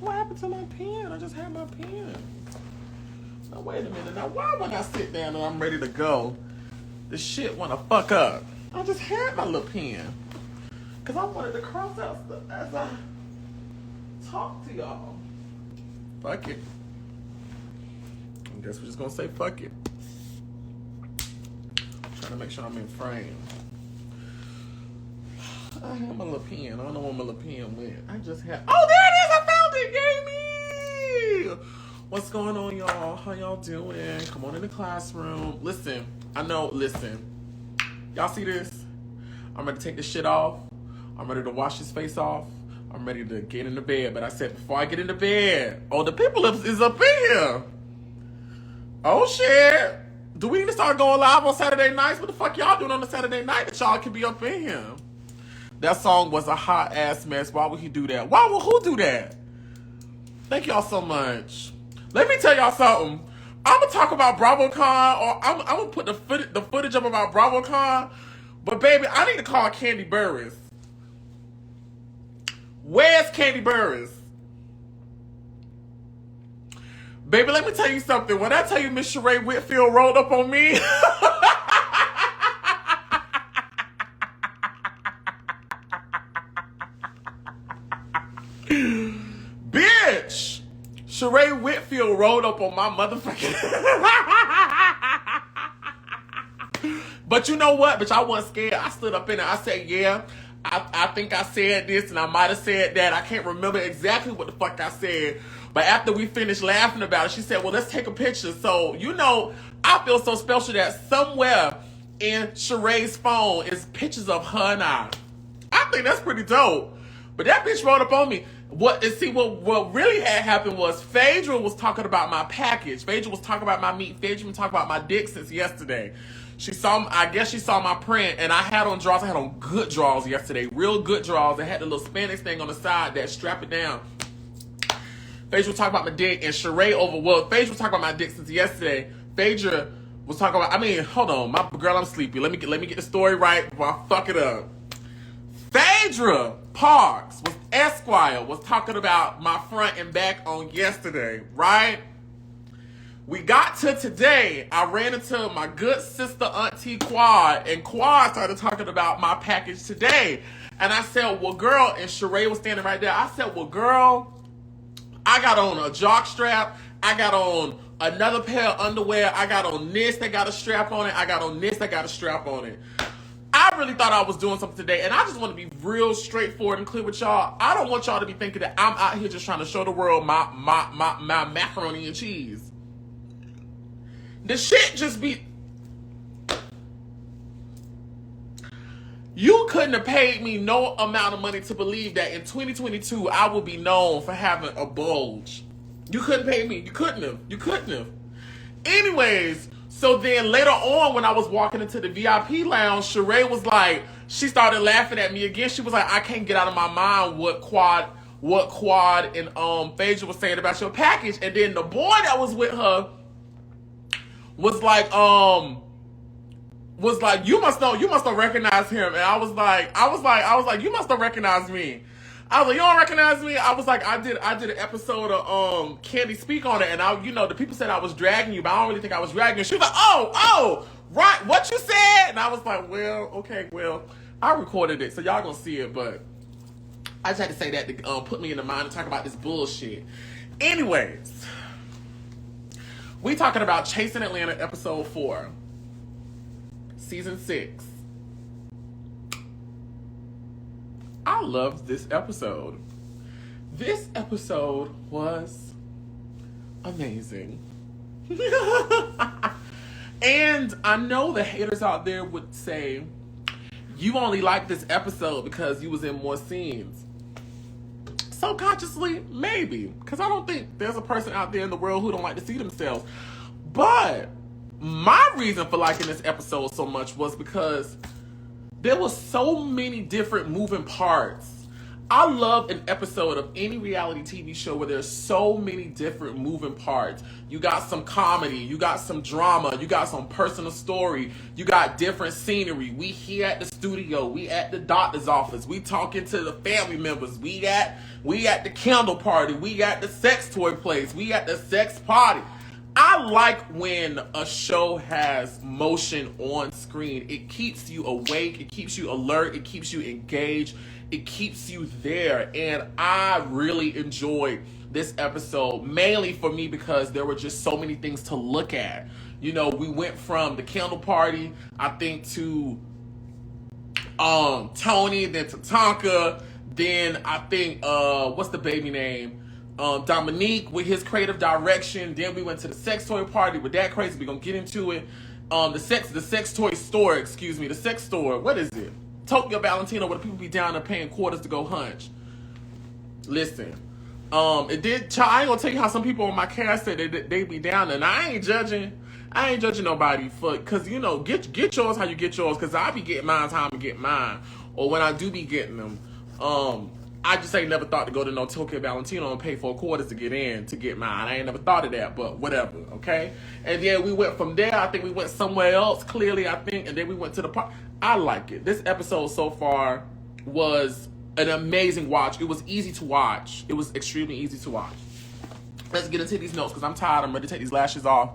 What happened to my pen? I just had my pen. Now, wait a minute. Now, why when I sit down and I'm ready to go, the shit want to fuck up? I just had my little pen. Because I wanted to cross out stuff as I talk to y'all. Fuck it. I guess we're just going to say fuck it. I'm trying to make sure I'm in frame. I have my little pen. I don't know where my little pen went. I just had... Oh, there it is! I found it! Yay me! What's going on, y'all? How y'all doing? Come on in the classroom. Listen. I know. Listen. Y'all see this? I'm ready to take this shit off. I'm ready to wash his face off. I'm ready to get into bed. But I said, before I get into bed... Oh, the people is up in here. Oh, shit. Do we need to start going live on Saturday nights? What the fuck y'all doing on a Saturday night that y'all can be up in here? That song was a hot ass mess. Why would he do that? Why would who do that? Thank y'all so much. Let me tell y'all something. I'm gonna talk about BravoCon, or I'm gonna put the footage up about BravoCon. But baby, I need to call Candy Burris. Where's Candy Burris? Baby, let me tell you something. When I tell you Miss Sheree Whitfield rolled up on me. Bitch! Sheree Whitfield rolled up on my motherfucking... But you know what? Bitch, I wasn't scared. I stood up in it. I said, yeah, I think I said this and I might have said that. I can't remember exactly what the fuck I said. But after we finished laughing about it, she said, well, let's take a picture. So, you know, I feel so special that somewhere in Sheree's phone is pictures of her and I. I think that's pretty dope. But that bitch rolled up on me. What really had happened was Phaedra was talking about my package. Phaedra was talking about my meat. Phaedra was talking about my dick since yesterday. I guess she saw my print, and I had on drawers. I had on good drawers yesterday. Real good drawers. I had the little spandex thing on the side that strap it down. Phaedra was talking about my dick, and Sheree Phaedra was talking about my dick since yesterday. Phaedra was talking about, hold on. My girl, I'm sleepy. Let me get the story right before I fuck it up. Phaedra Parks Esquire was talking about my front and back on yesterday, right? We got to today. I ran into my good sister, Auntie Quad, and Quad started talking about my package today. And I said, well, girl, and Sheree was standing right there. I said, well, girl, I got on a jock strap. I got on another pair of underwear. I got on this that got a strap on it. I got on this that got a strap on it. I really thought I was doing something today, and I just want to be real straightforward and clear with y'all. I don't want y'all to be thinking that I'm out here just trying to show the world my macaroni and cheese. The shit just be... You couldn't have paid me no amount of money to believe that in 2022 I would be known for having a bulge. You couldn't pay me. You couldn't have. Anyways, so then later on when I was walking into the VIP lounge, Sheree was like, she started laughing at me again. She was like, I can't get out of my mind what Quad and Phaedra was saying about your package. And then the boy that was with her was like, you must don't recognize him. And I was like, you must don't recognize me. I was like, you don't recognize me? I was like, I did an episode of Candy Speak on it, and the people said I was dragging you, but I don't really think I was dragging you. She was like, oh, right, what you said? And I was like, well, okay, well, I recorded it, so y'all gonna see it, but I just had to say that to put me in the mind to talk about this bullshit. Anyways, we talking about Chasing Atlanta episode 4, season 6. I loved this episode. This episode was amazing. And I know the haters out there would say, you only like this episode because you was in more scenes. Subconsciously, maybe. Because I don't think there's a person out there in the world who don't like to see themselves. But my reason for liking this episode so much was because there was so many different moving parts. I love an episode of any reality TV show where there's so many different moving parts. You got some comedy, you got some drama, you got some personal story, you got different scenery. We here at the studio, we at the doctor's office, we talking to the family members, we at the candle party, we at the sex toy place, we at the sex party. I like when a show has motion on screen. It keeps you awake, it keeps you alert, it keeps you engaged, it keeps you there. And I really enjoyed this episode, mainly for me because there were just so many things to look at. You know, we went from the candle party, I think, to Tony, then to Tonka, then I think what's the baby name? Dominique with his creative direction. Then we went to the sex toy party with that crazy. We're gonna get into it. The sex toy store, the sex store. What is it? Tokyo Valentino, where the people be down there paying quarters to go hunch. Listen, it did. I ain't gonna tell you how some people on my cast said they be down there, and I ain't judging nobody cause you know, get yours how you get yours. Cause I be getting mine how I'm get mine, or when I do be getting them, I just ain't never thought to go to no Tokyo Valentino and pay $4 quarters to get in to get mine. I ain't never thought of that, but whatever, okay? And then we went from there. I think we went somewhere else, clearly, I think, and then we went to the park. I like it. This episode so far was an amazing watch. It was easy to watch. It was extremely easy to watch. Let's get into these notes because I'm tired. I'm ready to take these lashes off.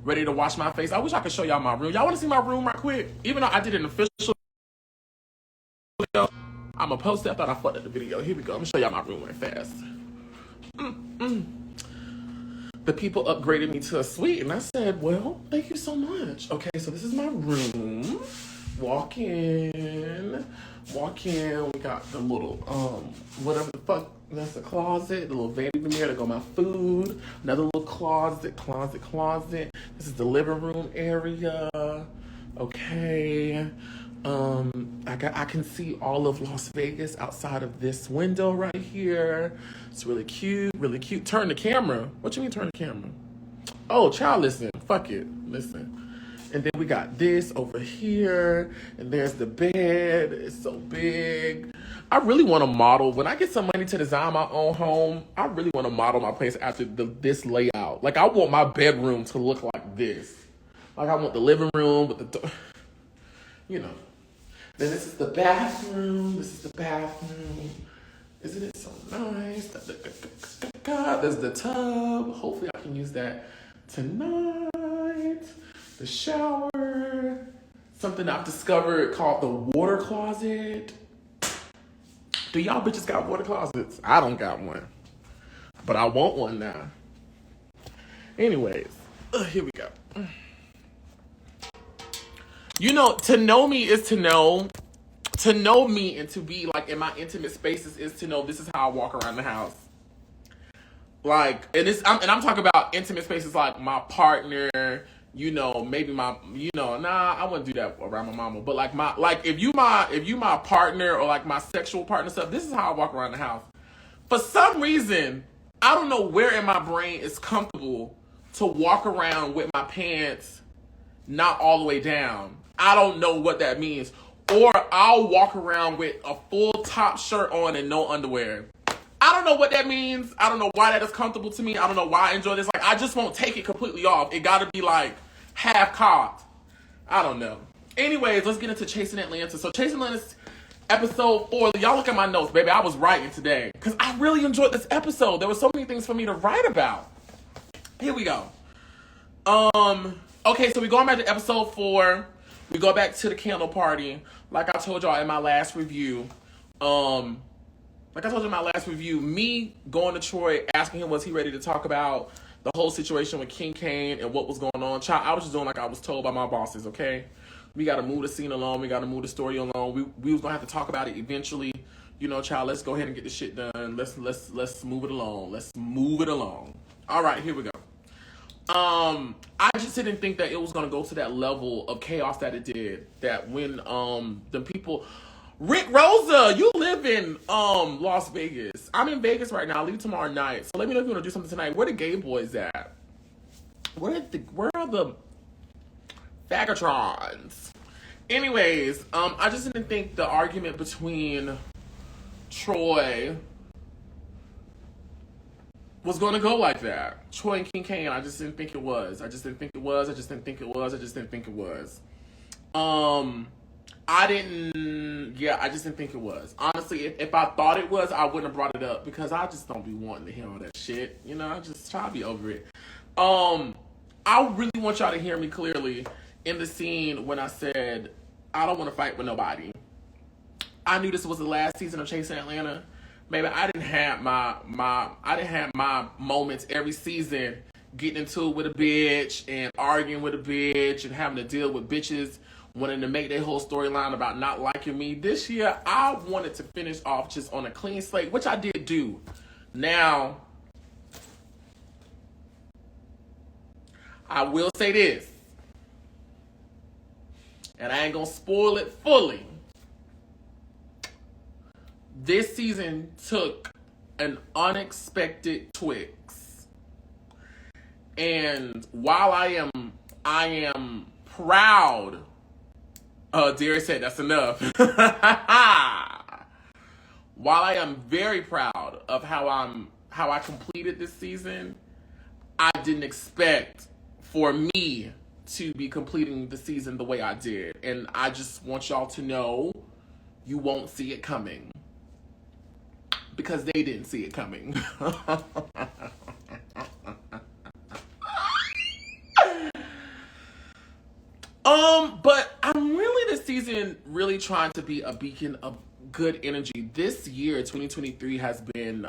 Ready to wash my face. I wish I could show y'all my room. Y'all want to see my room right quick? Even though I did an official video, I'm gonna post it. I thought I fucked up the video. Here we go. I'm gonna show y'all my room right fast. The people upgraded me to a suite, and I said, well, thank you so much. Okay, so this is my room. Walk in. We got the little, whatever the fuck, that's the closet, the little vanity mirror to go my food. Another little closet. This is the living room area. Okay. I can see all of Las Vegas outside of this window right here. It's really cute. Turn the camera. What you mean turn the camera? Oh, child, listen. Fuck it. Listen. And then we got this over here. And there's the bed. It's so big. I really want to model. When I get some money to design my own home, I really want to model my place after this layout. Like, I want my bedroom to look like this. Like, I want the living room with the door. You know. Then this is the bathroom. Isn't it so nice? There's the tub. Hopefully I can use that tonight. The shower. Something I've discovered called the water closet. Do y'all bitches got water closets? I don't got one. But I want one now. Anyways, here we go. You know, to know me is to know me, and to be like in my intimate spaces is to know this is how I walk around the house. Like, I'm talking about intimate spaces like my partner, you know, maybe I wouldn't do that around my mama, but if you my partner or like my sexual partner stuff, this is how I walk around the house. For some reason, I don't know where in my brain it's comfortable to walk around with my pants not all the way down. I don't know what that means. Or I'll walk around with a full top shirt on and no underwear. I don't know what that means. I don't know why that is comfortable to me. I don't know why I enjoy this. Like, I just won't take it completely off. It gotta be like half cocked. I don't know. Anyways, let's get into Chasing Atlanta. So Chasing Atlanta's episode 4. Y'all look at my notes, baby. I was writing today because I really enjoyed this episode. There were so many things for me to write about. Here we go. Okay, so we're going back to episode 4. We go back to the candle party. Like I told y'all in my last review. Me going to Troy, asking him was he ready to talk about the whole situation with Kane and what was going on. Child, I was just doing like I was told by my bosses, okay? We got to move the scene along. We got to move the story along. We was going to have to talk about it eventually. You know, child, let's go ahead and get this shit done. Let's move it along. Let's move it along. All right, here we go. I just didn't think that it was gonna go to that level of chaos that it did. That when the people, Rick Rosa, you live in Las Vegas. I'm in Vegas right now. I leave tomorrow night. So let me know if you want to do something tonight. Where the gay boys at? Where are the Fagatrons? Anyways, I just didn't think the argument between Troy was going to go like that. Troy and King Kane, I just didn't think it was. I just didn't think it was. I just didn't think it was. I just didn't think it was. I just didn't think it was. Honestly, if I thought it was, I wouldn't have brought it up because I just don't be wanting to hear all that shit. You know, I just try to be over it. I really want y'all to hear me clearly in the scene when I said, I don't want to fight with nobody. I knew this was the last season of Chasing Atlanta. Maybe I didn't have my moments every season getting into it with a bitch and arguing with a bitch and having to deal with bitches wanting to make their whole storyline about not liking me. This year, I wanted to finish off just on a clean slate, which I did do. Now, I will say this, and I ain't gonna spoil it fully. This season took an unexpected twist. And while I am proud, Dese said that's enough. While I am very proud of how I completed this season, I didn't expect for me to be completing the season the way I did. And I just want y'all to know you won't see it coming. Because they didn't see it coming. But I'm really this season really trying to be a beacon of good energy. This year, 2023, has been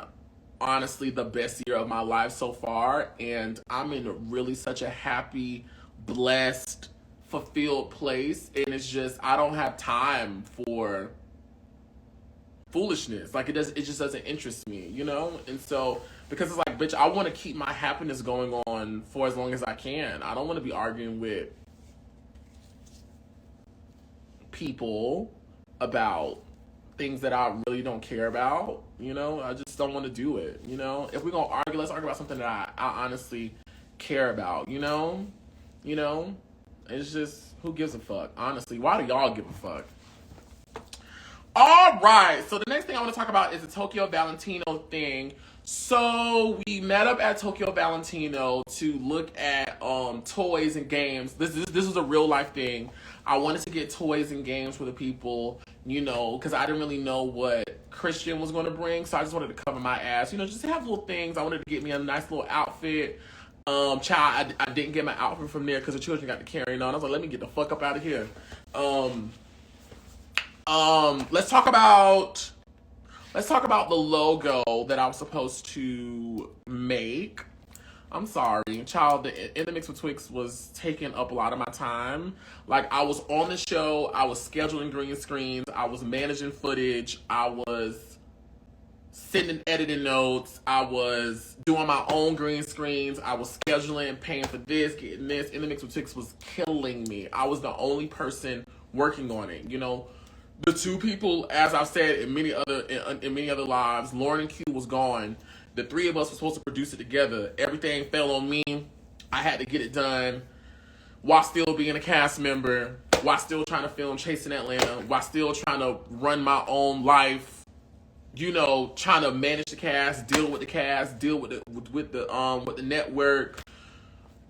honestly the best year of my life so far. And I'm in really such a happy, blessed, fulfilled place. And it's just, I don't have time for foolishness. Like, it just doesn't interest me, you know? And so, because it's like, bitch, I want to keep my happiness going on for as long as I can. I don't want to be arguing with people about things that I really don't care about, you know? I just don't want to do it, you know? If we're going to argue, let's argue about something that I honestly care about, you know? You know? It's just, who gives a fuck? Honestly, why do y'all give a fuck? All right, so the next thing I want to talk about is the Tokyo Valentino thing. So we met up at Tokyo Valentino to look at toys and games. This was a real life thing. I wanted to get toys and games for the people, you know, because I didn't really know what Christian was going to bring. So I just wanted to cover my ass, you know, just have little things. I wanted to get me a nice little outfit. Child, I didn't get my outfit from there because the children got to carrying on. I was like, let me get the fuck up out of here. Let's talk about the logo that I was supposed to make. I'm sorry, child, the In the Mix with Twixt was taking up a lot of my time. Like, I was on the show, I was scheduling green screens, I was managing footage, I was sending editing notes, I was doing my own green screens, I was scheduling, paying for this, getting this. In the Mix with Twixt was killing me. I was the only person working on it, you know. The two people, as I've said in many other lives, Lauren and Q was gone. The three of us were supposed to produce it together. Everything fell on me. I had to get it done while still being a cast member, while still trying to film Chasing Atlanta, while still trying to run my own life. You know, trying to manage the cast, deal with the network.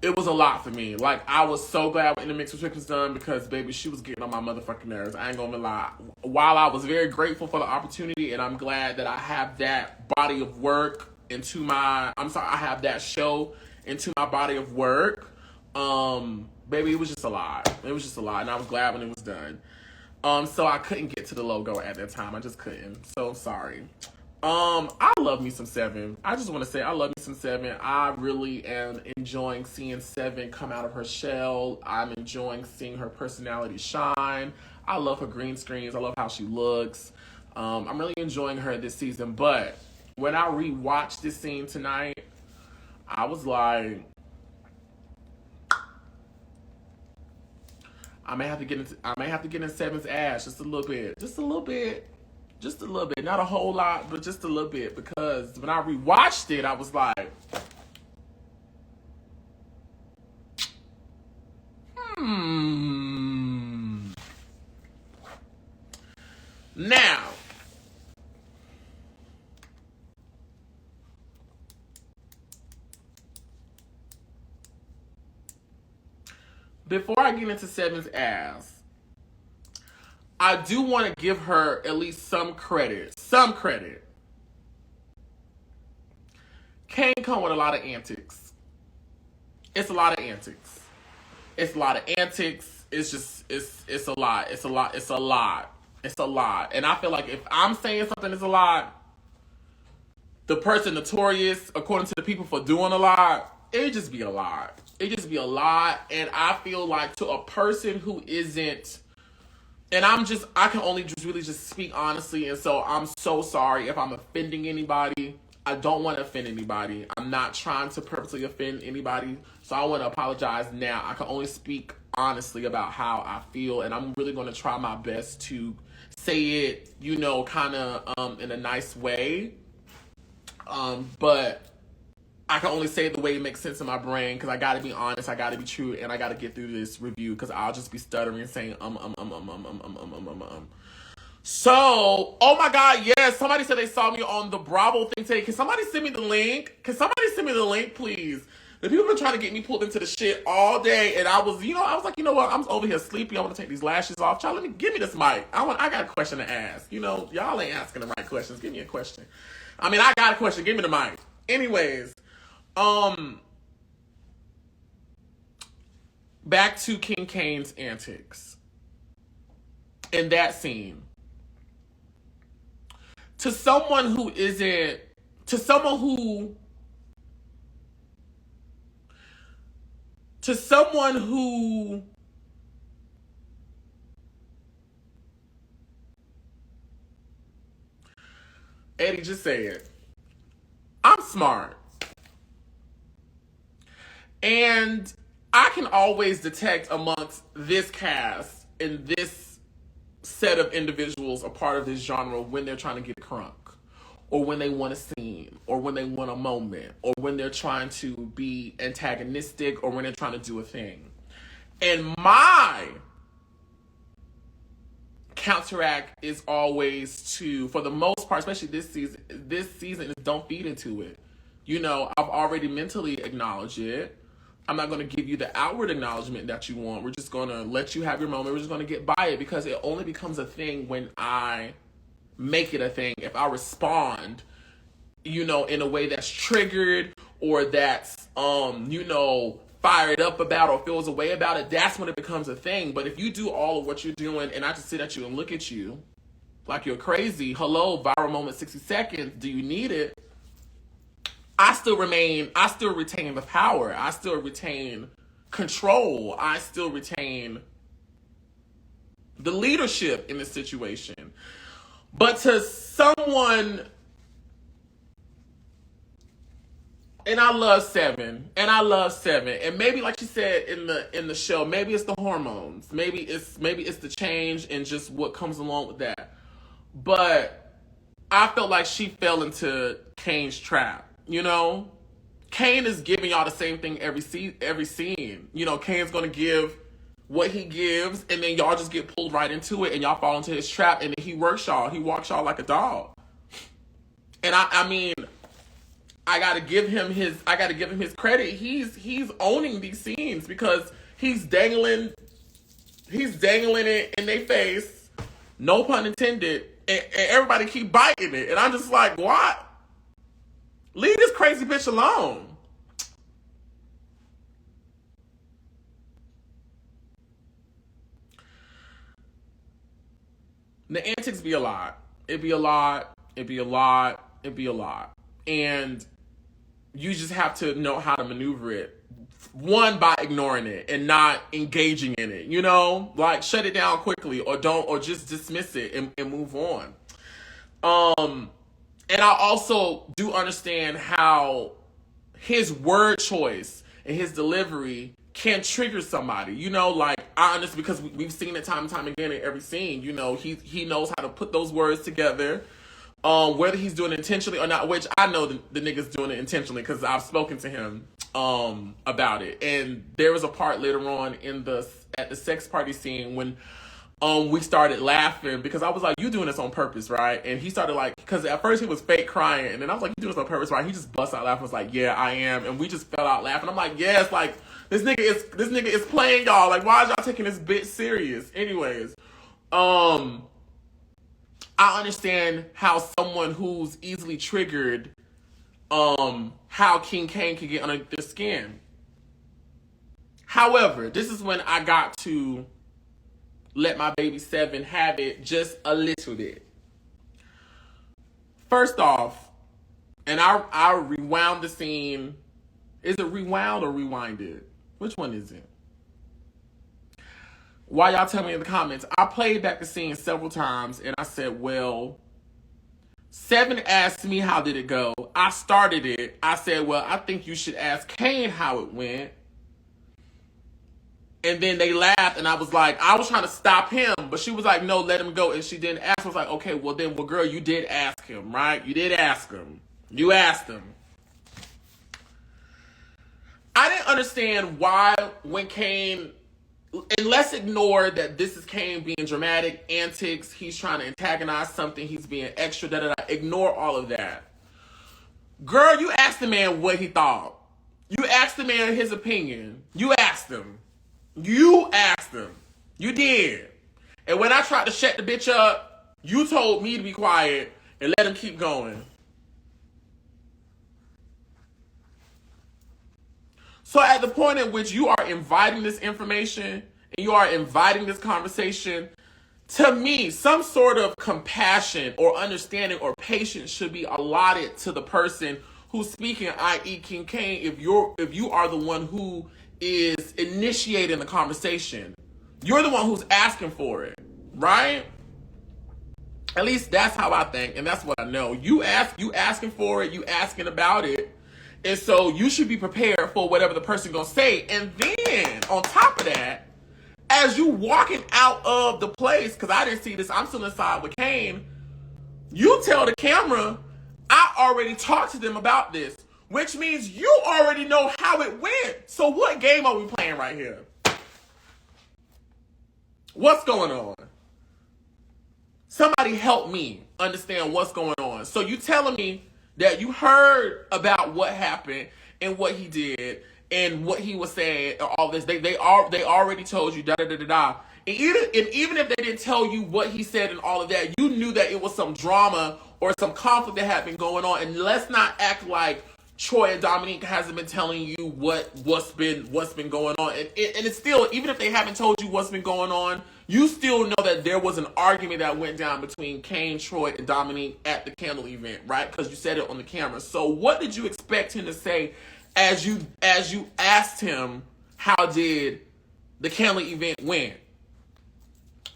It was a lot for me. Like, I was so glad when In the Mix with Twixt was done because, baby, she was getting on my motherfucking nerves. I ain't gonna lie. While I was very grateful for the opportunity, and I'm glad that I have that body of work I have that show into my body of work. Baby, it was just a lot. It was just a lot, and I was glad when it was done. So I couldn't get to the logo at that time. I just couldn't. So sorry. I love me some Seven. I just want to say I love me some Seven. I really am enjoying seeing Seven come out of her shell. I'm enjoying seeing her personality shine. I love her green screens. I love how she looks. I'm really enjoying her this season. But when I rewatched this scene tonight, I was like, I may have to get in Seven's ass just a little bit. Just a little bit. Just a little bit. Not a whole lot, but just a little bit. Because when I rewatched it, I was like, Now, before I get into Seven's ass, I do want to give her at least some credit. Some credit. Kane come with a lot of antics. It's a lot of antics. It's a lot of antics. It's just, it's a lot. It's a lot. It's a lot. It's a lot. And I feel like if I'm saying something is a lot, the person notorious, according to the people, for doing a lot, it just be a lot. It just be a lot. And I feel like to a person who isn't, and I can only just really just speak honestly. And so I'm so sorry if I'm offending anybody. I don't want to offend anybody. I'm not trying to purposely offend anybody. So I want to apologize now. I can only speak honestly about how I feel. And I'm really going to try my best to say it, you know, kind of in a nice way. But I can only say it the way it makes sense in my brain, because I got to be honest, I got to be true, and I got to get through this review, because I'll just be stuttering and saying So, oh my God, yes, somebody said they saw me on the Bravo thing today. Can somebody send me the link? Can somebody send me the link, please? The people have been trying to get me pulled into the shit all day, and I was like, you know what? I'm over here sleepy. I want to take these lashes off. Child, give me this mic. I got a question to ask. You know, y'all ain't asking the right questions. Give me a question. I mean, I got a question. Give me the mic. Anyways, back to King Kane's antics in that scene. To someone who, Eddie, just say it. I'm smart. And I can always detect amongst this cast and this set of individuals a part of this genre when they're trying to get crunk, or when they want a scene, or when they want a moment, or when they're trying to be antagonistic, or when they're trying to do a thing. And my counteract is always to, for the most part, especially this season is don't feed into it. You know, I've already mentally acknowledged it. I'm not going to give you the outward acknowledgement that you want. We're just going to let you have your moment. We're just going to get by it, because it only becomes a thing when I make it a thing. If I respond, you know, in a way that's triggered, or that's, you know, fired up about, or feels a way about it, that's when it becomes a thing. But if you do all of what you're doing and I just sit at you and look at you like you're crazy, hello, viral moment, 60 seconds, do you need it? I still retain the power. I still retain control. I still retain the leadership in this situation. But to someone, and I love Seven, and maybe, like she said in the show, maybe it's the hormones, maybe it's the change and just what comes along with that. But I felt like she fell into Kane's trap. You know, Kane is giving y'all the same thing every scene. You know, Kane's gonna give what he gives, and then y'all just get pulled right into it, and y'all fall into his trap, and then he walks y'all like a dog. And I mean, I gotta give him his credit. He's owning these scenes, because he's dangling it in their face, no pun intended, and everybody keep biting it, and I'm just like, what? Leave this crazy bitch alone. The antics be a lot. It'd be a lot. And you just have to know how to maneuver it. One, by ignoring it and not engaging in it. You know? Like, shut it down quickly, or just dismiss it and move on. And I also do understand how his word choice and his delivery can trigger somebody. You know, like, I understand, because we've seen it time and time again in every scene. You know, he knows how to put those words together, whether he's doing it intentionally or not, which I know the nigga's doing it intentionally, because I've spoken to him about it. And there was a part later on at the sex party scene when we started laughing because I was like, "You doing this on purpose, right?" And he started like, because at first he was fake crying, and then I was like, "You doing this on purpose, right?" He just bust out laughing. Was like, "Yeah, I am," and we just fell out laughing. I'm like, "Yes, like this nigga is playing y'all. Like, why is y'all taking this bit serious?" Anyways, I understand how someone who's easily triggered, how King Kane can get under their skin. However, this is when I got to let my baby 7 have it just a little bit. First off, and I rewound the scene. Is it rewound or rewinded? Which one is it? While y'all tell me in the comments, I played back the scene several times and I said, well, 7 asked me how did it go. I started it. I said, well, I think you should ask Kane how it went. And then they laughed, and I was like, I was trying to stop him, but she was like, no, let him go. And she didn't ask. I was like, okay, well, girl, you did ask him, right? You did ask him. You asked him. I didn't understand why when Kane, and let's ignore that this is Kane being dramatic, antics, he's trying to antagonize something, he's being extra, Ignore all of that. Girl, you asked the man what he thought. You asked the man his opinion. You asked him. You asked him. You did. And when I tried to shut the bitch up, you told me to be quiet and let him keep going. So at the point at which you are inviting this information and you are inviting this conversation, to me, some sort of compassion or understanding or patience should be allotted to the person who's speaking, i.e. King Kane, if you are the one who is initiating the conversation. You're the one who's asking for it, right? At least that's how I think, and that's what I know. You asking for it, you asking about it, and so you should be prepared for whatever the person gonna say. And then on top of that, as you walking out of the place, because I didn't see this, I'm still inside with Kane, you tell the camera, I already talked to them about this. Which means you already know how it went. So what game are we playing right here? What's going on? Somebody help me understand what's going on. So you telling me that you heard about what happened and what he did and what he was saying, all this. They already told you da da da da da. And even if they didn't tell you what he said and all of that, you knew that it was some drama or some conflict that had been going on. And let's not act like Troy and Dominique hasn't been telling you what's been going on, and it's still, even if they haven't told you what's been going on, you still know that there was an argument that went down between Kane, Troy, and Dominique at the candle event, right? Because you said it on the camera. So what did you expect him to say as you asked him how did the candle event went?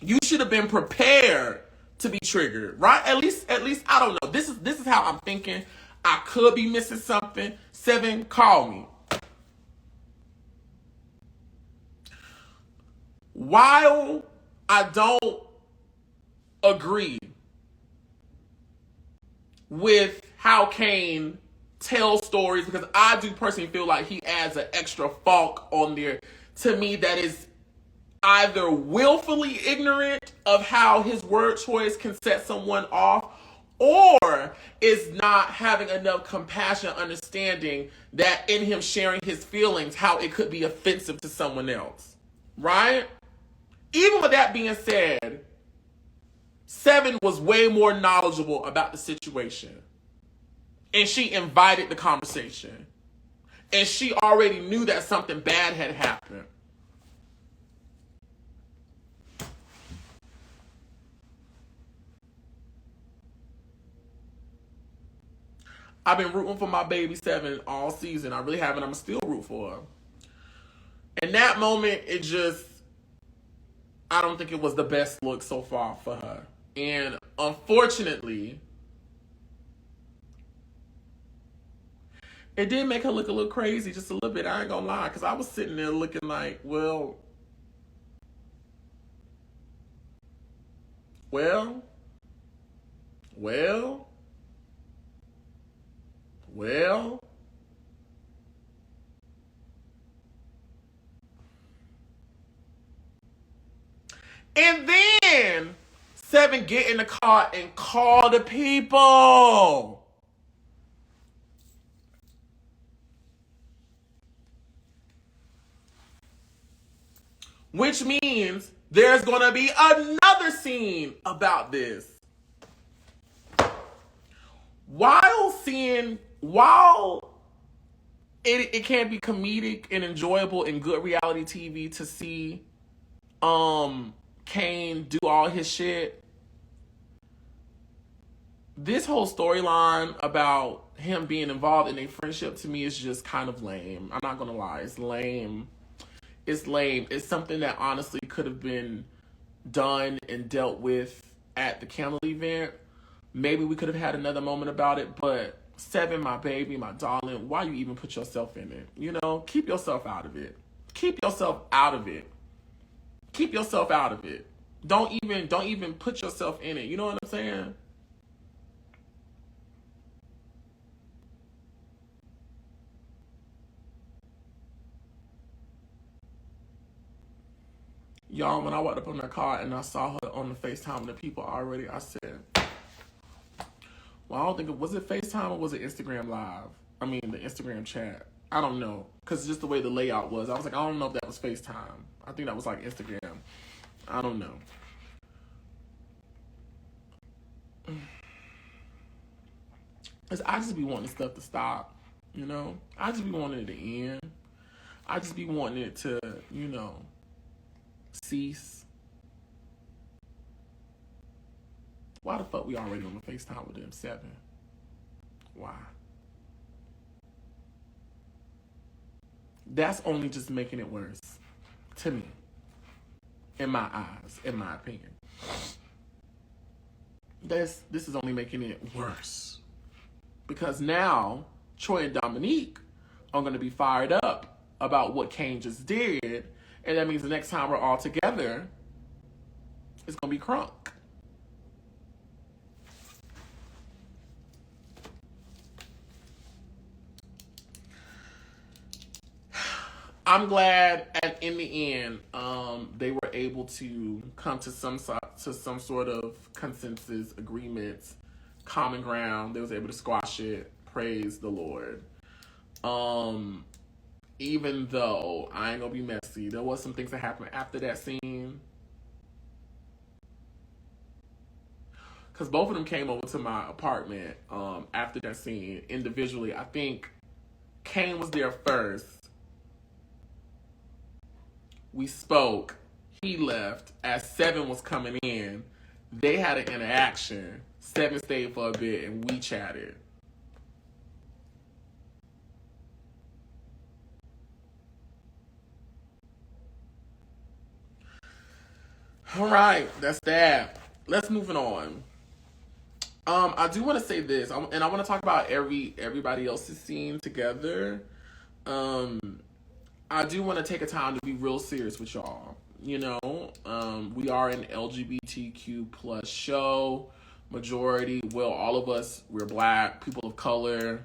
You should have been prepared to be triggered, right? At least I don't know. This is how I'm thinking. I could be missing something. 7, call me. While I don't agree with how Kane tells stories, because I do personally feel like he adds an extra fault on there. To me, that is either willfully ignorant of how his word choice can set someone off, or is not having enough compassion, understanding that in him sharing his feelings, how it could be offensive to someone else, right? Even with that being said, 7 was way more knowledgeable about the situation. And she invited the conversation. And she already knew that something bad had happened. I've been rooting for my baby 7 all season. I really haven't. I'm still root for her. In that moment, I don't think it was the best look so far for her. And unfortunately, it did make her look a little crazy, just a little bit. I ain't gonna lie, because I was sitting there looking like, well, and then Seven, get in the car and call the people. Which means there's going to be another scene about this. While it can be comedic and enjoyable and good reality TV to see Kane do all his shit, this whole storyline about him being involved in a friendship to me is just kind of lame. I'm not gonna lie, it's lame. It's lame. It's something that honestly could have been done and dealt with at the candle event. Maybe we could have had another moment about it, but Seven, my baby, my darling, why you even put yourself in it? You know, keep yourself out of it. Keep yourself out of it. Keep yourself out of it. Don't even put yourself in it. You know what I'm saying? Y'all, when I walked up on that car and I saw her on the FaceTime with the people already, I said, well, I don't think was it FaceTime or was it Instagram Live? I mean, the Instagram chat. I don't know. Because just the way the layout was. I was like, I don't know if that was FaceTime. I think that was like Instagram. I don't know. Cause I just be wanting stuff to stop, you know? I just be wanting it to end. I just be wanting it to, you know, cease. Why the fuck we already on the FaceTime with them Seven? Why? That's only just making it worse. To me. In my eyes. In my opinion. This is only making it worse. Because now, Troy and Dominique are going to be fired up about what Kane just did. And that means the next time we're all together, it's going to be crunk. I'm glad in the end they were able to come to some sort of consensus, agreements, common ground. They was able to squash it. Praise the Lord. Even though I ain't gonna be messy, there was some things that happened after that scene. Because both of them came over to my apartment after that scene individually. I think Kane was there first. We spoke. He left. As Seven was coming in, they had an interaction. Seven stayed for a bit and we chatted. All right, that's that. Let's move on. I do want to say this, and I want to talk about everybody else's scene together. I do want to take a time to be real serious with y'all. You know, we are an LGBTQ plus show. Majority, well, all of us, we're black, people of color.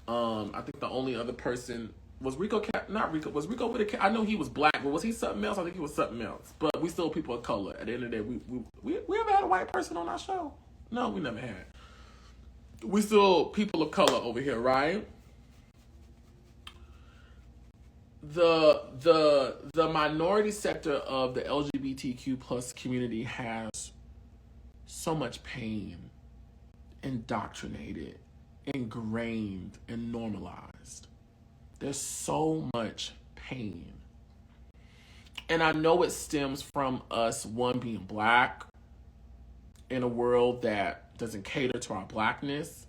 I think the only other person was Rico. Not Rico. Was Rico with a? I know he was black, but was he something else? I think he was something else. But we still people of color. At the end of the day, we ever had a white person on our show? No, we never had. We still people of color over here, right? The minority sector of the LGBTQ plus community has so much pain indoctrinated, ingrained, and normalized. There's so much pain. And I know it stems from us, one, being black in a world that doesn't cater to our blackness.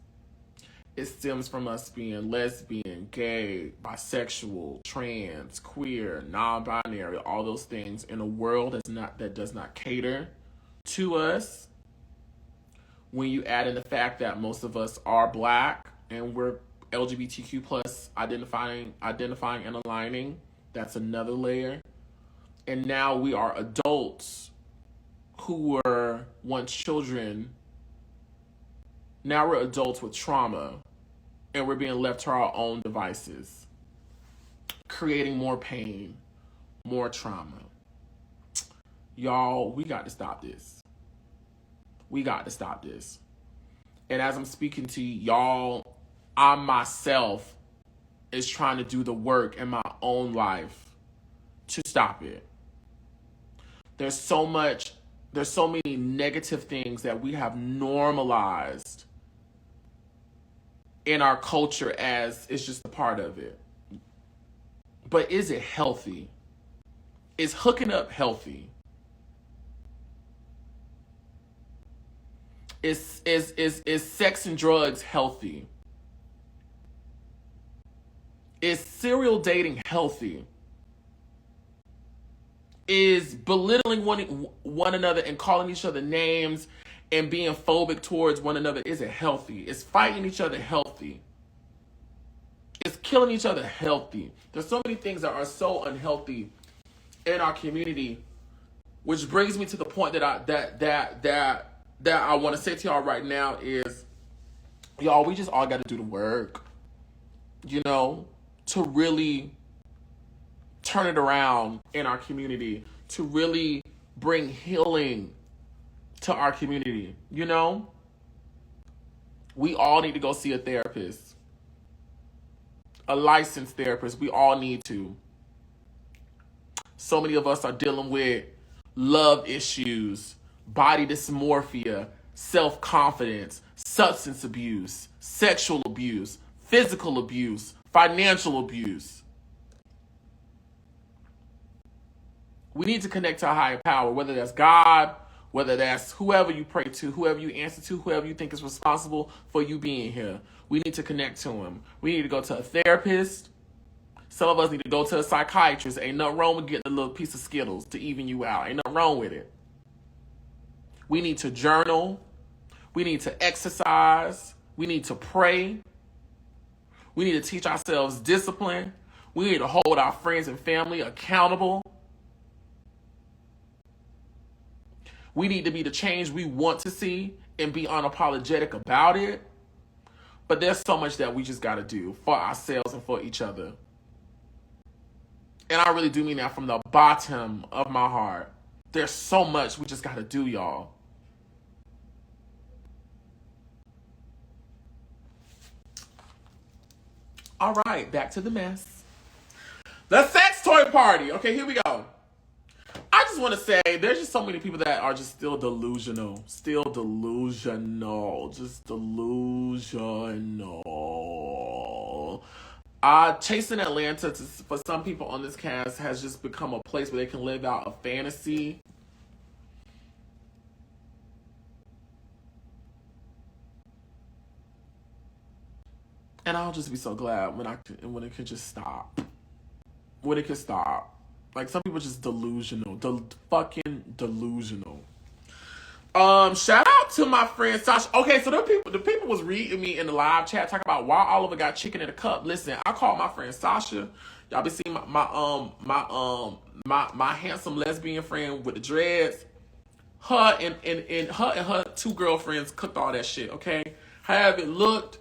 It stems from us being lesbian, gay, bisexual, trans, queer, non-binary, all those things in a world that does not cater to us. When you add in the fact that most of us are black and we're LGBTQ plus identifying and aligning, that's another layer. And now we are adults who were once children. Now we're adults with trauma, and we're being left to our own devices, creating more pain, more trauma. Y'all, we got to stop this. We got to stop this. And as I'm speaking to y'all, I myself is trying to do the work in my own life to stop it. There's so many negative things that we have normalized in our culture as it's just a part of it. But is it healthy? Is hooking up healthy? Is sex and drugs healthy? Is serial dating healthy? Is belittling one another and calling each other names and being phobic towards one another, is it healthy? Is fighting each other healthy? Is killing each other healthy? There's so many things that are so unhealthy in our community, which brings me to the point that I want to say to y'all right now is, y'all, we just all got to do the work, to really turn it around in our community, to really bring healing to our community. We all need to go see a therapist, a licensed therapist. We all need to. So many of us are dealing with love issues, body dysmorphia, self-confidence, substance abuse, sexual abuse, physical abuse, financial abuse. We need to connect to a higher power, whether that's God, whether that's whoever you pray to, whoever you answer to, whoever you think is responsible for you being here. We need to connect to him. We need to go to a therapist. Some of us need to go to a psychiatrist. Ain't nothing wrong with getting a little piece of Skittles to even you out. Ain't nothing wrong with it. We need to journal. We need to exercise. We need to pray. We need to teach ourselves discipline. We need to hold our friends and family accountable. We need to be the change we want to see and be unapologetic about it. But there's so much that we just got to do for ourselves and for each other. And I really do mean that from the bottom of my heart. There's so much we just got to do, y'all. All right, back to the mess. The sex toy party. Okay, here we go. I just want to say there's just so many people that are just still delusional. Just delusional. Chasing Atlanta, for some people on this cast, has just become a place where they can live out a fantasy. And I'll just be so glad when it can just stop. When it can stop. Like, some people just delusional. Fucking delusional. Shout out to my friend Sasha. Okay, so the people was reading me in the live chat talking about why Oliver got chicken in a cup. Listen, I called my friend Sasha. Y'all been seeing my handsome lesbian friend with the dreads. Her and her two girlfriends cooked all that shit, okay? However it looked,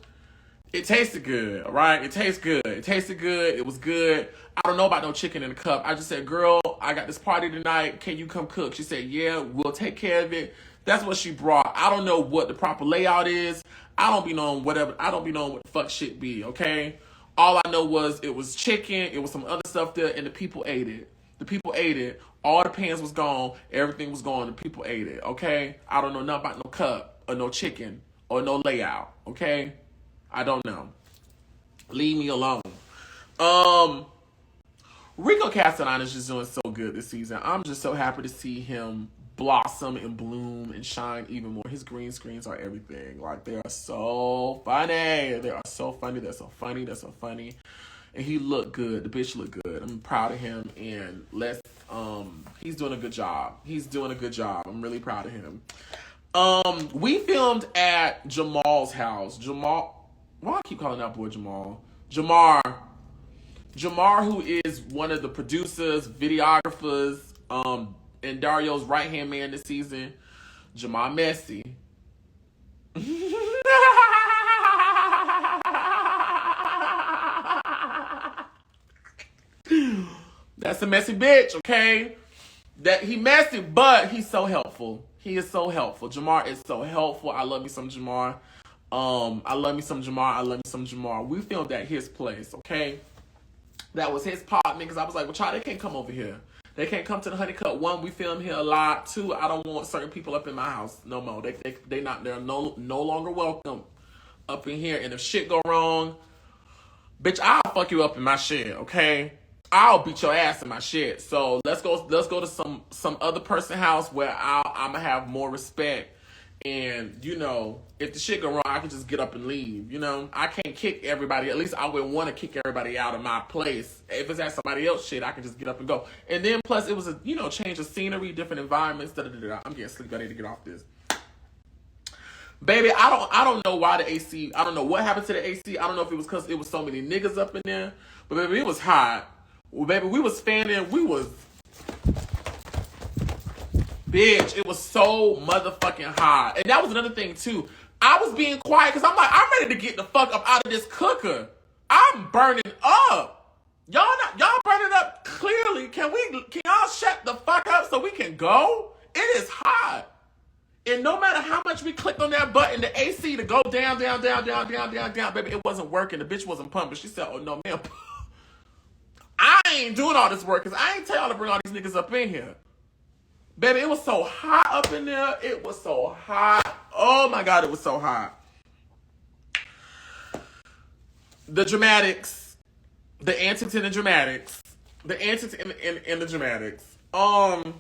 it tasted good, all right? It tastes good. It tasted good. It was good. I don't know about no chicken in a cup. I just said, girl, I got this party tonight. Can you come cook? She said, yeah, we'll take care of it. That's what she brought. I don't know what the proper layout is. I don't be knowing what the fuck shit be, okay? All I know was it was chicken. It was some other stuff there, and the people ate it. The people ate it. All the pans was gone. Everything was gone. The people ate it, okay? I don't know nothing about no cup or no chicken or no layout, okay? I don't know. Leave me alone. Rico Castellano is just doing so good this season. I'm just so happy to see him blossom and bloom and shine even more. His green screens are everything. Like, they are so funny. They are so funny. They're so funny. They're so funny. And he looked good. The bitch looked good. I'm proud of him. And he's doing a good job. He's doing a good job. I'm really proud of him. We filmed at Jamal's house. Why I keep calling that boy Jamal? Jamar, who is one of the producers, videographers, and Dario's right-hand man this season. Jamar Messi. That's a messy bitch, okay? That he messy, but he's so helpful. He is so helpful. Jamar is so helpful. I love me some Jamar. I love me some Jamar. I love me some Jamar. We filmed at his place, okay? That was his partner, because I was like, well, child, they can't come over here. They can't come to the Honeycut. One, we film here a lot. Two, I don't want certain people up in my house no more. They're no longer welcome up in here. And if shit go wrong, bitch, I'll fuck you up in my shit, okay? I'll beat your ass in my shit. So let's go to some other person house where I'm gonna have more respect. And, you know, if the shit go wrong, I can just get up and leave, you know? I can't kick everybody. At least I wouldn't want to kick everybody out of my place. If it's at somebody else's shit, I can just get up and go. And then, plus, it was a, you know, change of scenery, different environments, da-da-da-da. I'm getting sleepy. I need to get off this. Baby, I don't know why the AC, I don't know what happened to the AC. I don't know if it was because it was so many niggas up in there. But, baby, it was hot. Well, baby, we was fanning. Bitch, it was so motherfucking hot. And that was another thing, too. I was being quiet because I'm like, I'm ready to get the fuck up out of this cooker. I'm burning up. Y'all burning up clearly. Can y'all shut the fuck up so we can go? It is hot. And no matter how much we clicked on that button, the AC to go down, baby, it wasn't working. The bitch wasn't pumping. She said, oh, no, man. I ain't doing all this work because I ain't tell y'all to bring all these niggas up in here. Baby, it was so hot up in there. It was so hot. Oh, my God, it was so hot. The dramatics. The antics and the dramatics. The antics and the dramatics. One,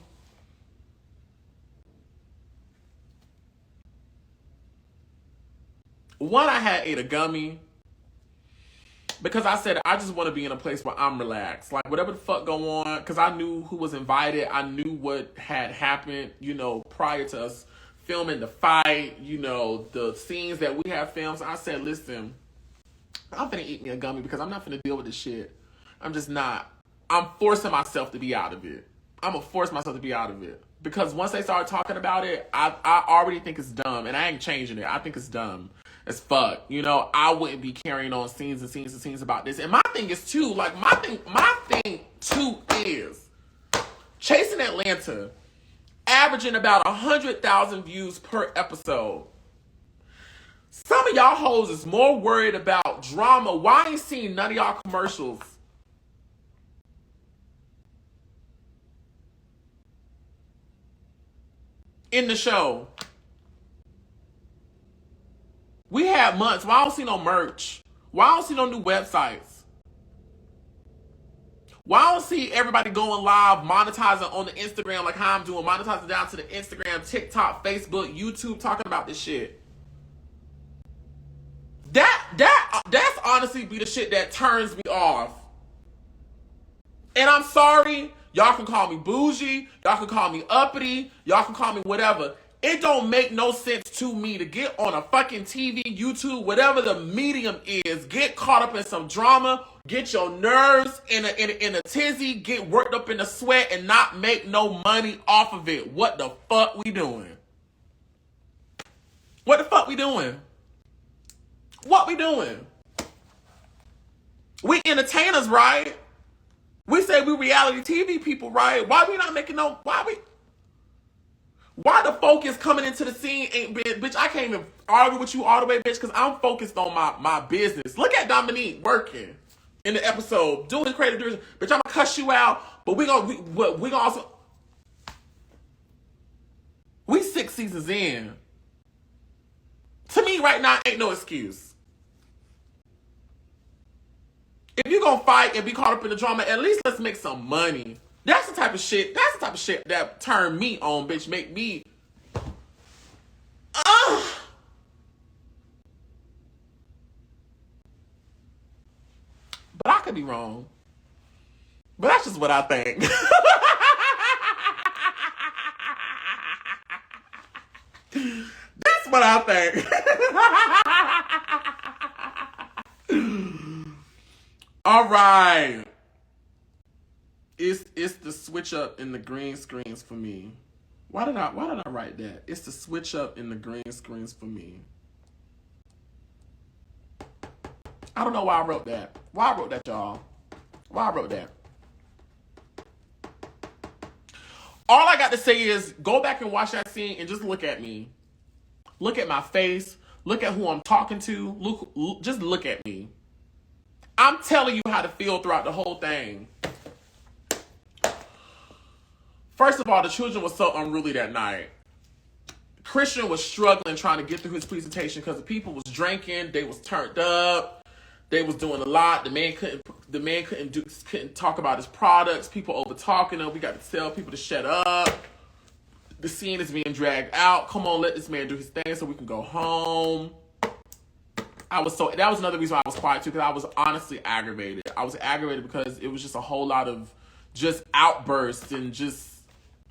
I had ate a gummy. Because I said, I just want to be in a place where I'm relaxed. Like, whatever the fuck go on. Because I knew who was invited. I knew what had happened, you know, prior to us filming the fight. You know, the scenes that we have filmed. So I said, listen, I'm finna eat me a gummy because I'm not finna deal with this shit. I'm just not. I'm forcing myself to be out of it. I'm going to force myself to be out of it. Because once they start talking about it, I already think it's dumb. And I ain't changing it. I think it's dumb as fuck. You know, I wouldn't be carrying on scenes and scenes and scenes about this. And my thing is too, like, my thing too is Chasing Atlanta averaging about 100,000 views per episode. Some of y'all hoes is more worried about drama. Why ain't seen none of y'all commercials? In the show. We had months. Why I don't see no merch? Why I don't see no new websites? Why I don't see everybody going live, monetizing on the Instagram like how I'm doing, monetizing down to the Instagram, TikTok, Facebook, YouTube, talking about this shit? That's honestly be the shit that turns me off. And I'm sorry, y'all can call me bougie, y'all can call me uppity, y'all can call me whatever. It don't make no sense to me to get on a fucking TV, YouTube, whatever the medium is, get caught up in some drama, get your nerves in a tizzy, get worked up in a sweat, and not make no money off of it. What the fuck we doing? What the fuck we doing? What we doing? We entertainers, right? We say we reality TV people, right? Why we not making no... Why the focus coming into the scene ain't been... Bitch, I can't even argue with you all the way, bitch, because I'm focused on my business. Look at Dominique working in the episode, doing creative direction. Bitch, I'm gonna cuss you out, but we gonna also... We 6 seasons in. To me, right now, ain't no excuse. If you're gonna fight and be caught up in the drama, at least let's make some money. That's the type of shit that turn me on, bitch. Make me... But I could be wrong. But that's just what I think. That's what I think. All right. It's the switch up in the green screens for me. Why did I write that? It's the switch up in the green screens for me. I don't know why I wrote that. Why I wrote that, y'all? Why I wrote that? All I got to say is go back and watch that scene and just look at me. Look at my face. Look at who I'm talking to. Just look at me. I'm telling you how to feel throughout the whole thing. First of all, the children were so unruly that night. Christian was struggling trying to get through his presentation because the people was drinking. They was turned up. They was doing a lot. The man couldn't talk about his products. People over talking him. We got to tell people to shut up. The scene is being dragged out. Come on, let this man do his thing so we can go home. That was another reason why I was quiet too, because I was honestly aggravated. I was aggravated because it was just a whole lot of just outbursts and just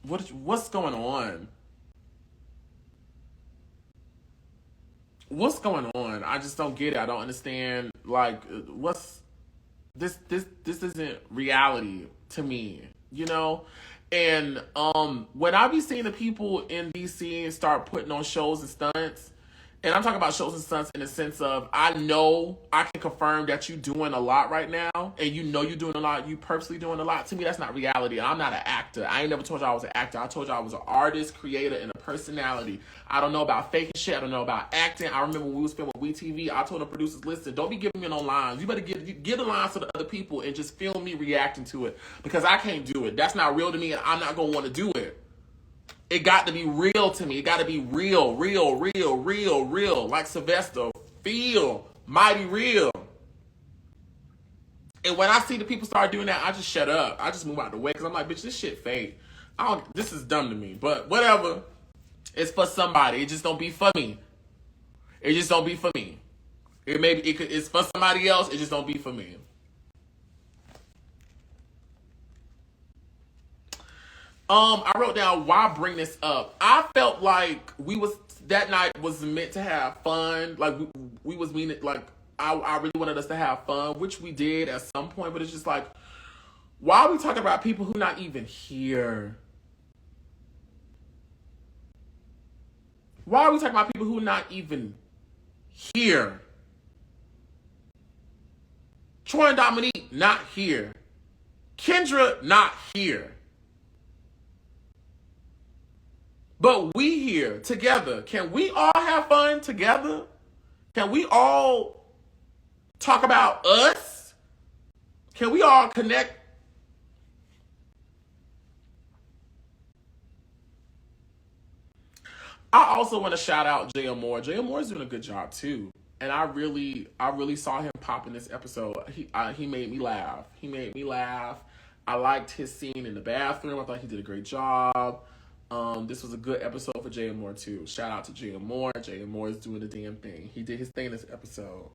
what's going on? What's going on? I just don't get it. I don't understand. Like, what's this isn't reality to me, you know? And when I be seeing the people in DC start putting on shows and stunts, and I'm talking about shows and stunts in the sense of I know I can confirm that you're doing a lot right now, and you know you're doing a lot, you purposely doing a lot. To me, that's not reality. I'm not an actor. I ain't never told you I was an actor. I told you I was an artist, creator, and a personality. I don't know about faking shit. I don't know about acting. I remember when we was filming WeTV, I told the producers, listen, don't be giving me no lines. You better give the lines to the other people and just film me reacting to it, because I can't do it. That's not real to me, and I'm not going to want to do it. It got to be real to me. It got to be real. Like Sylvester. Feel. Mighty real. And when I see the people start doing that, I just shut up. I just move out the way because I'm like, bitch, this shit fake. This is dumb to me. But whatever. It's for somebody. It just don't be for me. It just don't be for me. It's for somebody else. It just don't be for me. I wrote down why bring this up. I felt like that night was meant to have fun. Like we was meaning, like I really wanted us to have fun, which we did at some point. But it's just like, why are we talking about people who not even here? Why are we talking about people who not even here? Troy and Dominique not here. Kendra not here. But we here together. Can we all have fun together? Can we all talk about us? Can we all connect? I also want to shout out J.M. Moore. J.M. Moore is doing a good job too. And I really saw him pop in this episode. He made me laugh. I liked his scene in the bathroom. I thought he did a great job. This was a good episode for J.M. Moore too. Shout out to J.M. Moore. J.M. Moore is doing the damn thing. He did his thing this episode.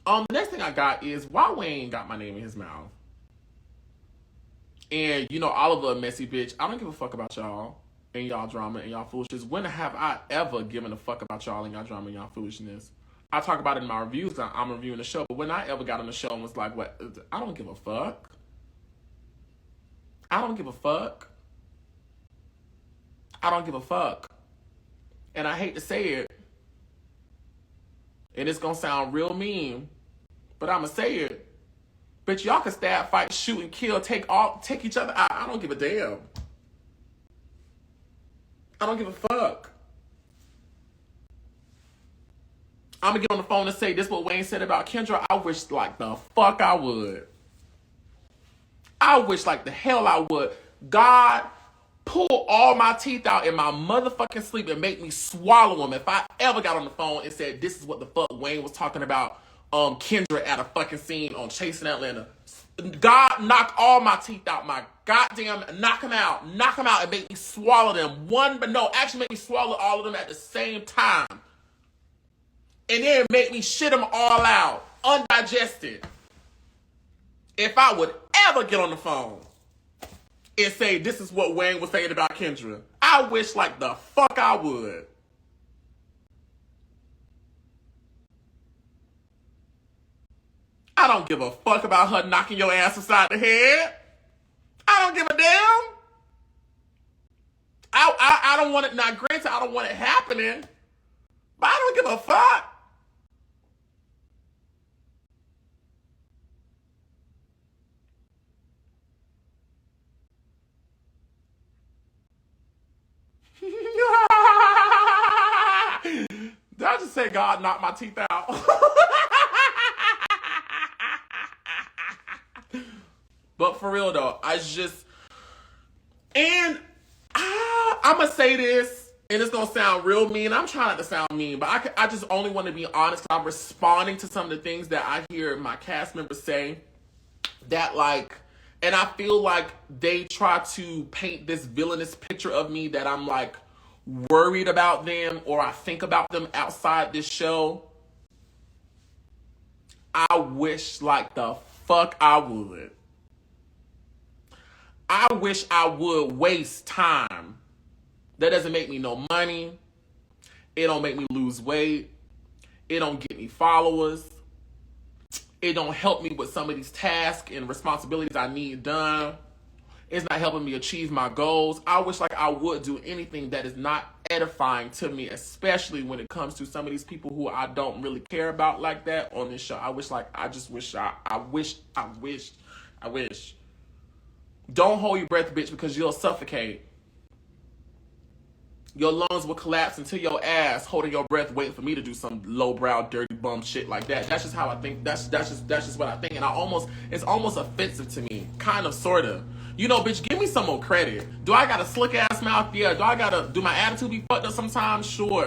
The next thing I got is why Wayne got my name in his mouth. And you know, Oliver, a messy bitch. I don't give a fuck about y'all and y'all drama and y'all foolishness. When have I ever given a fuck about y'all and y'all drama and y'all foolishness? I talk about it in my reviews because I'm reviewing the show. But when I ever got on the show and was like, what? I don't give a fuck. I don't give a fuck. I don't give a fuck. And I hate to say it. And it's going to sound real mean. But I'm going to say it. Bitch, y'all can stab, fight, shoot, and kill, take each other out. I don't give a damn. I don't give a fuck. I'm going to get on the phone and say this what Wayne said about Kendra. I wish like the fuck I would. I wish like the hell I would. God, pull all my teeth out in my motherfucking sleep and make me swallow them if I ever got on the phone and said this is what the fuck Wayne was talking about Kendra at a fucking scene on Chasing Atlanta. God, knock all my teeth out, my goddamn, knock them out and make me swallow them. Actually make me swallow all of them at the same time. And then make me shit them all out, undigested. If I would ever get on the phone and say this is what Wayne was saying about Kendra, I wish like the fuck I would. I don't give a fuck about her knocking your ass aside the head. I don't give a damn. I don't want it, now granted, I don't want it happening, but I don't give a fuck. say God knocked my teeth out. But for real though, I'm gonna say this, and it's gonna sound real mean. I'm trying not to sound mean, but I just only want to be honest. I'm responding to some of the things that I hear my cast members say that like, and I feel like they try to paint this villainous picture of me that I'm like worried about them or I think about them outside this show. I wish like the fuck I would. I wish I would waste time. That doesn't make me no money. It don't make me lose weight. It don't get me followers. It don't help me with some of these tasks and responsibilities I need done. It's not helping me achieve my goals. I wish like I would do anything that is not edifying to me, especially when it comes to some of these people who I don't really care about like that on this show. I wish. Don't hold your breath, bitch, because you'll suffocate. Your lungs will collapse into your ass, holding your breath, waiting for me to do some lowbrow, dirty bum shit like that. That's just how I think. That's just what I think. And it's almost offensive to me, kind of, sort of. You know, bitch, give me some more credit. Do I got a slick ass mouth? Yeah. Do my attitude be fucked up sometimes? Sure.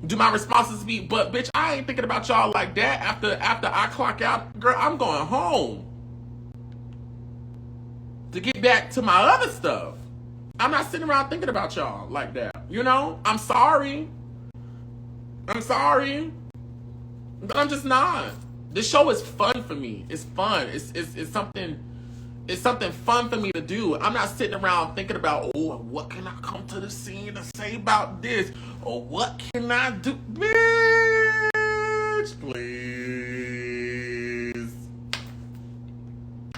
Do my responses be? But bitch, I ain't thinking about y'all like that. After I clock out, girl, I'm going home to get back to my other stuff. I'm not sitting around thinking about y'all like that. You know? I'm sorry. But I'm just not. This show is fun for me. It's fun. It's something fun for me to do. I'm not sitting around thinking about, oh, what can I come to the scene to say about this? Or what can I do? Bitch, please.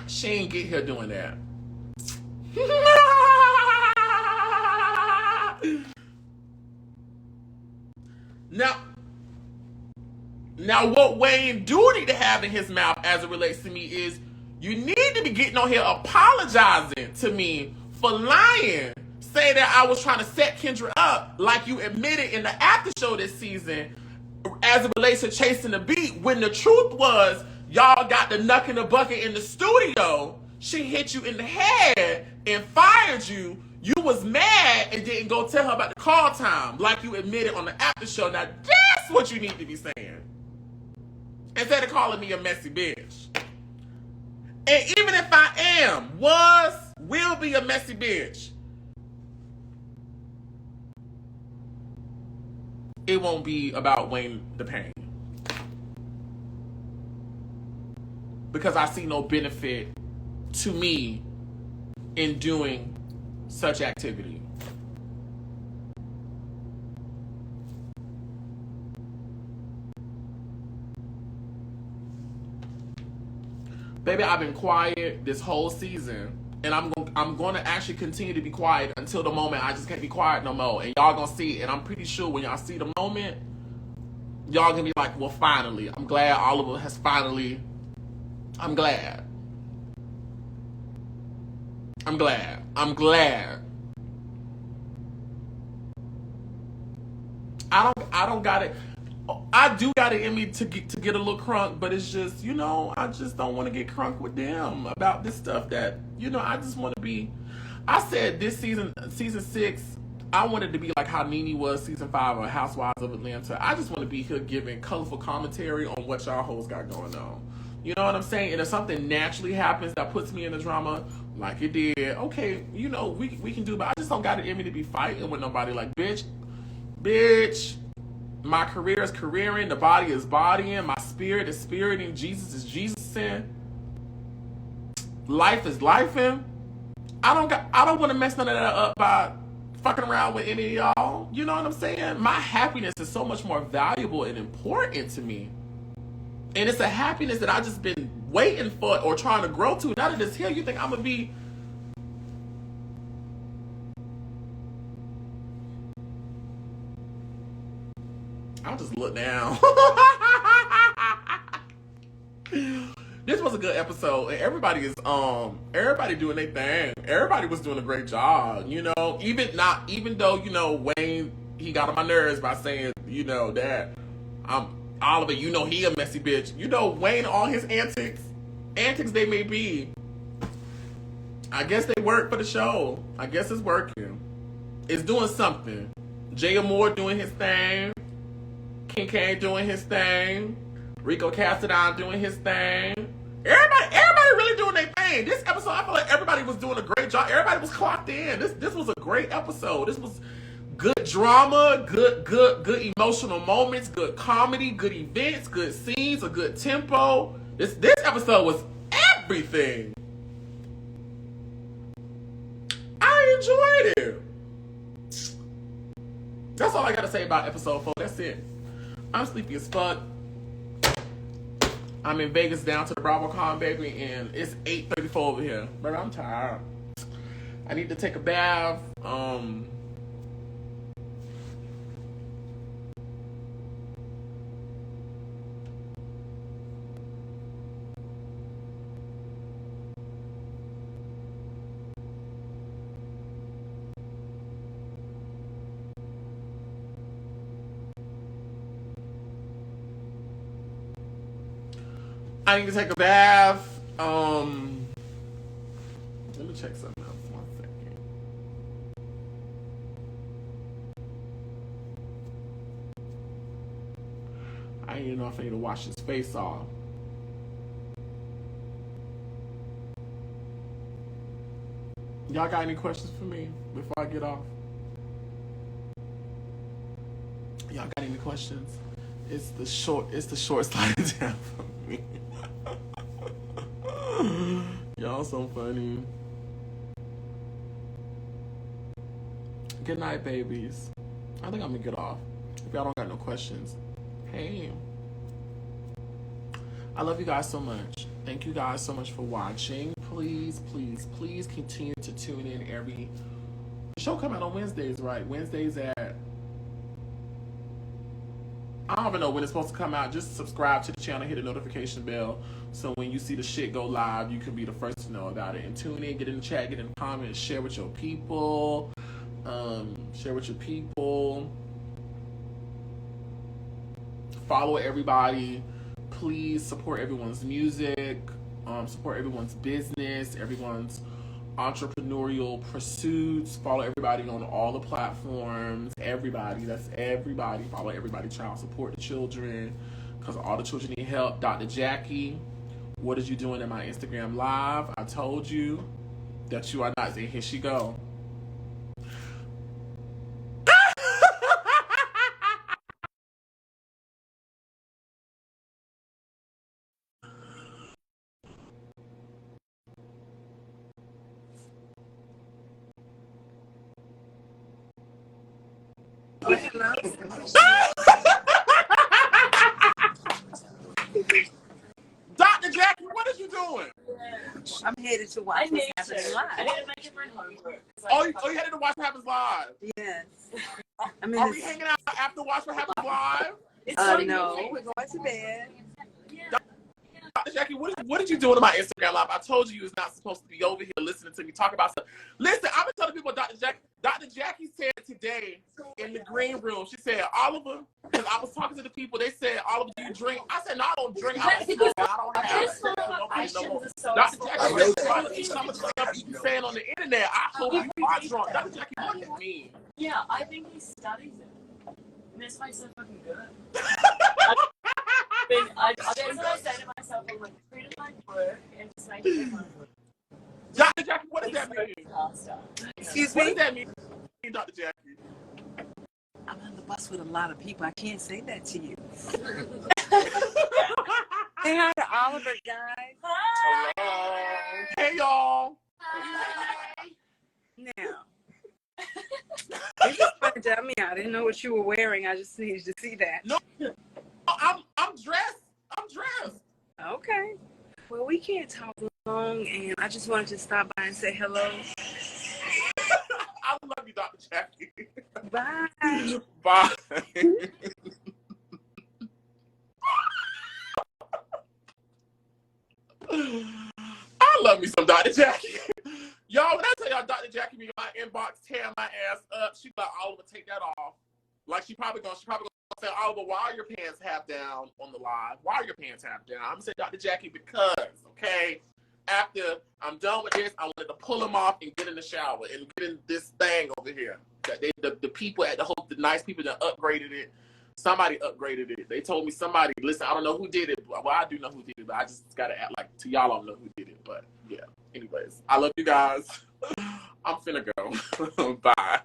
She ain't get here doing that. Now what Wayne do need to have in his mouth as it relates to me is you need to be getting on here apologizing to me for lying. Say that I was trying to set Kendra up like you admitted in the after show this season as it relates to Chasing the Beat, when the truth was y'all got the knuck in the bucket in the studio. She hit you in the head and fired you. You was mad and didn't go tell her about the call time like you admitted on the after show. Now that's what you need to be saying. Instead of calling me a messy bitch. And even if I will be a messy bitch, it won't be about Wayne the Pain. Because I see no benefit to me in doing such activity. Baby, I've been quiet this whole season, and I'm going to actually continue to be quiet until the moment I just can't be quiet no more. And y'all gonna see, and I'm pretty sure when y'all see the moment, y'all gonna be like, well, finally. I'm glad Oliver has finally. I'm glad. I don't got it. I do got it in me to get a little crunk, but it's just, you know, I just don't want to get crunk with them about this stuff that, you know, I just want to be. I said this season 6, I wanted to be like how Nene was season 5 of Housewives of Atlanta. I just want to be here giving colorful commentary on what y'all hoes got going on. You know what I'm saying? And if something naturally happens that puts me in the drama, like it did, okay, you know, we can do, but I just don't got it in me to be fighting with nobody. Like, bitch, my career is careering, the body is bodying, my spirit is spiriting, Jesus is Jesusing, life is lifing. I don't want to mess none of that up by fucking around with any of y'all. You know what I'm saying? My happiness is so much more valuable and important to me. And it's a happiness that I've just been waiting for or trying to grow to. Now that it's here, you think I'm going to be... I'll just look down. This was a good episode. And everybody doing their thing. Everybody was doing a great job, you know. Even though, you know, Wayne he got on my nerves by saying, you know, that Oliver, you know he a messy bitch. You know, Wayne, all his antics they may be, I guess they work for the show. I guess it's working. It's doing something. Jaya Moore doing his thing. Kane doing his thing. Rico Cassadine doing his thing. Everybody really doing their thing. This episode, I feel like everybody was doing a great job. Everybody was clocked in. This was a great episode. This was good drama, good emotional moments, good comedy, good events, good scenes, a good tempo. This episode was everything. I enjoyed it. That's all I gotta say about episode 4. That's it. I'm sleepy as fuck. I'm in Vegas down to the BravoCon, baby, and it's 8:34 over here. But I'm tired. I need to take a bath. I need to take a bath. Let me check something else. 1 second. I didn't even know if I need to wash his face off. Y'all got any questions for me before I get off? Y'all got any questions? It's the short sliding down for me. Y'all so funny. Good night, babies. I think I'm gonna get off. If y'all don't got no questions. Hey. I love you guys so much. Thank you guys so much for watching. Please, please, please continue to tune in every show come out on Wednesdays, right? Wednesdays at, I don't even know when it's supposed to come out. Just subscribe to the channel, hit the notification bell, so when you see the shit go live, you can be the first to know about it. And tune in, get in the chat, get in the comments, share with your people. Follow everybody. Please support everyone's music. Support everyone's business, everyone's entrepreneurial pursuits. Follow everybody on all the platforms. Everybody, that's everybody. Follow everybody, child. Support the children, because all the children need help. Dr. Jackie, what is you doing in my Instagram live? I told you that you are not. Here she go. Dr. Jackie, what are you doing? I'm headed to watch what's happening live. I need to make it for homework. Oh, you headed to Watch What Happens Live? Yes. Are we hanging out after Watch What Happens Live? No, we're going to bed. Dr. Jackie, what did you do on my Instagram live? I told you was not supposed to be over here listening to me talk about stuff. Listen, I've been telling people Dr. Jackie said today in the green room, she said, Oliver, because I was talking to the people, they said, Oliver, do you drink? I said, no, I don't drink. I don't have it. Dr. Jackie, some of the stuff you saying on the internet, I hope you are drunk. Dr. Jackie, what do you mean? Yeah, I think he studies it. And that's why he's so fucking good. That's what I say to myself. I'm like, treat it like work and just make it like work. Dr. Jackie, what does that mean? Excuse What me? does that mean, Dr. Jackie? I'm on the bus with a lot of people. I can't say that to you. Say hi to Oliver, guys. Hi. Hello. Hey, y'all. Hi. Now, they just wanted to tell me I didn't know what you were wearing. I just needed to see that. No, I'm dressed. I'm dressed. Okay. Well, we can't talk long, and I just wanted to stop by and say hello. I love you, Dr. Jackie. Bye. Bye. I love me some Dr. Jackie. Y'all, when I tell y'all Dr. Jackie be in my inbox tearing my ass up, she like, Oliver, take that off. Like she probably gonna say, Oliver, why are your pants half down on the live? Why are your pants half down? I'm gonna say, Dr. Jackie, because, okay, after I'm done with this, I wanted to pull them off and get in the shower and get in this thing over here. That the people at the nice people that upgraded it. Somebody upgraded it. They told me somebody, listen, I don't know who did it. Well, I do know who did it, but I just gotta act like to y'all I don't know who did it. But yeah. Anyways, I love you guys. I'm finna go. Bye.